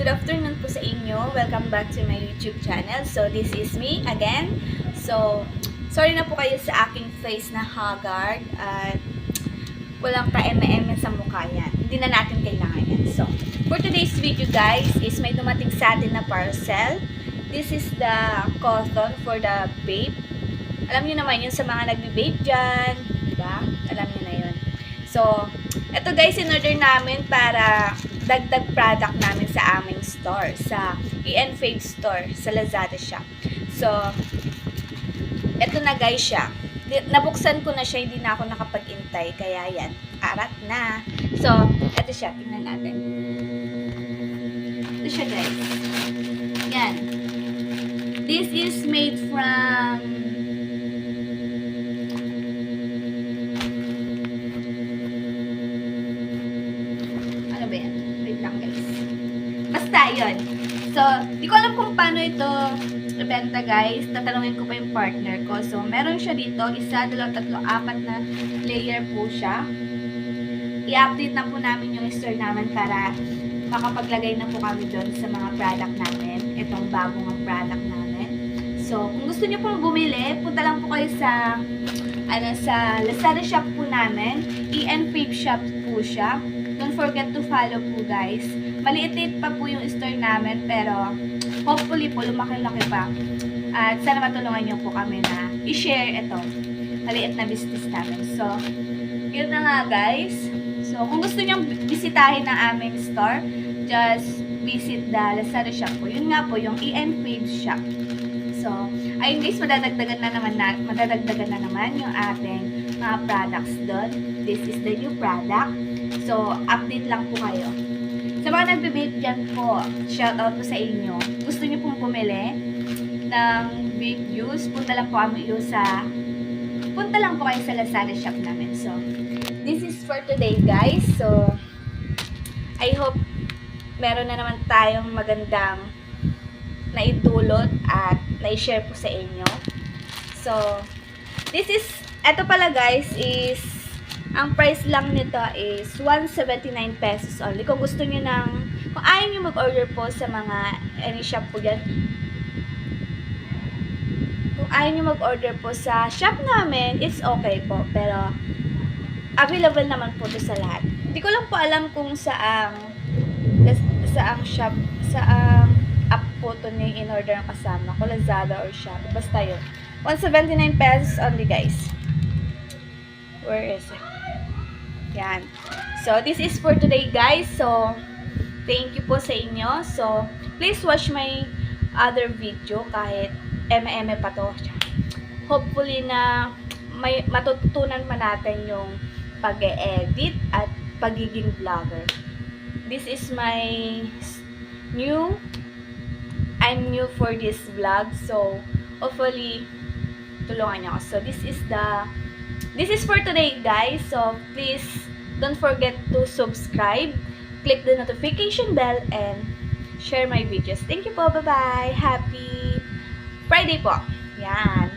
Good afternoon po sa inyo. Welcome back to my YouTube channel. So, this is me again. So, sorry na po kayo sa aking face na haggard at walang ka-eme-eme sa mukha yan. Hindi na natin kailangan yan. So, for today's video guys is may dumating sa atin na parcel. This is the cotton for the vape. Alam niyo naman yun sa mga nagbe-vape dyan. Diba? Alam niyo na yun. So, ito guys, in-order namin para dagdag product namin sa aming store, sa EN Fave store, sa Lazada shop. So, ito na guys siya. Nabuksan ko na siya, hindi na ako nakapag-intay, kaya yan, arat na. So, ito siya, tingnan natin. Ito siya guys. Yan. This is made from basta yun. So, di ko alam kung paano ito ibenta guys. Tatanungin ko pa yung partner ko. So, meron siya dito. Isa, dalawa, tatlo, apat na layer po siya. I-update na po namin yung store namin para makapaglagay na po kami doon sa mga product namin. Itong bagong product namin. So, kung gusto niyo pong bumili, punta lang po kayo sa sa Lazada shop po namin. EN Fave shop po siya. Don't forget to follow po guys. Maliit-liit pa po yung store namin pero hopefully po lumaki-laki pa. At sana matulungan niyo po kami na i-share ito. Maliit na business namin. So, yun na nga guys. So, kung gusto niyo bisitahin ang aming store, just visit the Lazada shop po. Yun nga po, yung EN Fave shop. So, ayun guys, madadagdagan na naman yung ating mga products doon. This is the new product. So, update lang po kayo. Sa mga nagbe-vape dyan po, shoutout po sa inyo. Gusto nyo pong bumili ng vape use, punta lang po kayo sa Lazada shop namin. So, this is for today guys. So, I hope meron na naman tayong magandang naitulot at na-share po sa inyo. So, eto pala guys is ang price lang nito is 179 pesos only. Kung gusto niyo kung ayaw niyo mag-order po sa mga any shop po dyan, kung ayaw niyo mag-order po sa shop namin, it's okay po. Pero, available naman po ito sa lahat. Hindi ko lang po alam kung saang shop, app po ito niyo in-order ang kasama ko, Lazada or shop. Basta yun. 179 pesos only guys. Where is it? Yan. So, this is for today guys. So, thank you po sa inyo. So, please watch my other video kahit eme-eme pa to. Hopefully na may matututunan pa natin yung pag-e-edit at pagiging vlogger. This is my I'm new for this vlog. So, hopefully tulungan niyo ako. So, this is for today guys. So, please don't forget to subscribe, click the notification bell, and share my videos. Thank you po. Bye-bye. Happy Friday po. Yan.